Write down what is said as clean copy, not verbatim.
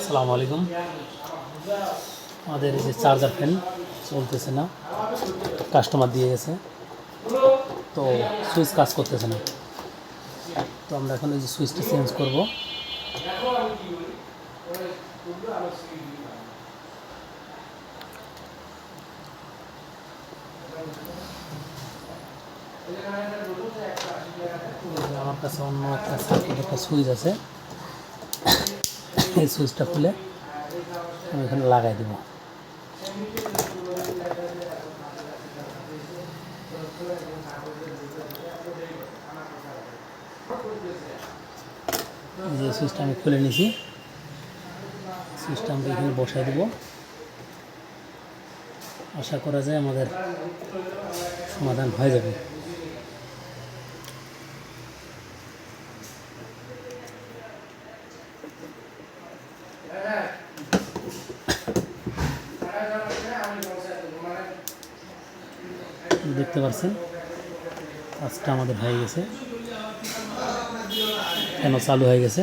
আসসালামু আলাইকুম। আমাদের এই যে চার্জার ফ্যান চলতেছে না, কাস্টমার দিয়ে গেছে, তো সুইচ কাজ করতেছে না। তো আমরা এখন এই যে সুইচটা চেঞ্জ করব। আমার কাছে অন্য একটা সার্কিট একটা সুইচ আছে, এই সুইচটা খুলে আমি এখানে লাগাই দেব। যে সুইচটা আমি খুলে নিয়েছি, সুইচটা আমরা এখানে বসাই দেব। আশা করা যায় আমাদের সমাধান হয়ে যাবে। দেখতে পাচ্ছেন কাজটা আমাদের হয়ে গেছে, কেন চালু হয়ে গেছে।